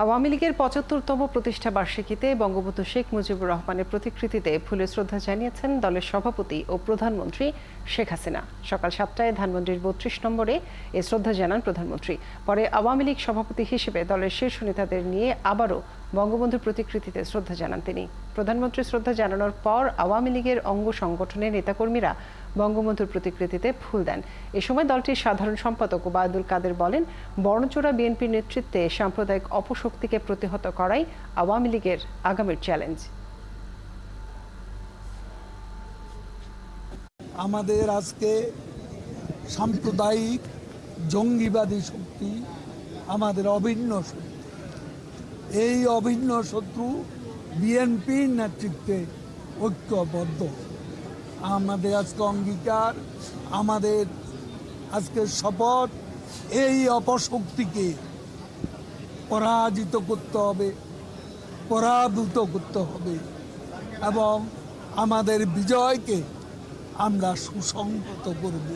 আওয়ামী লীগের ৭৫তম প্রতিষ্ঠা বার্ষিকীতে বঙ্গবন্ধু শেখ মুজিবুর রহমানের প্রতিকৃতিতে ফুলের শ্রদ্ধা জানিয়েছেন দলের সভাপতি ও প্রধানমন্ত্রী শেখ হাসিনা। সকাল ৭টায় ধানমন্ডির ৩২ নম্বরে এ শ্রদ্ধা জানান প্রধানমন্ত্রী। পরে আওয়ামী লীগ সভাপতি হিসেবে দলের শীর্ষ নেতাদের নিয়ে আবারও বঙ্গবন্ধুর প্রতিকৃতিতে শ্রদ্ধা জানান তিনি। প্রধানমন্ত্রী শ্রদ্ধা জানানোর পর আওয়ামী লীগের অঙ্গ সংগঠনের নেতাকর্মীরা বঙ্গবন্ধুর প্রতিকৃতিতে ফুল দেন। এ সময় দলটির সাধারণ সম্পাদক ওবায়দুল কাদের বলেন, বর্ণচোরা বিএনপির নেতৃত্বে সাম্প্রদায়িক অপশক্তিকে প্রতিহত করাই আওয়ামী লীগের আগামীর চ্যালেঞ্জ। আমাদের আজকে সাম্প্রদায়িক জঙ্গিবাদী শক্তি আমাদের অভিন্ন শত্রু। এই অভিন্ন শত্রু বিএনপির নেতৃত্বে ঐক্যবদ্ধ। আমাদের আজকে অঙ্গীকার, আমাদের আজকে শপথ, এই অপশক্তিকে পরাজিত করতে হবে, পরাভূত করতে হবে এবং আমাদের বিজয়কে আমরা সুসংহত করব।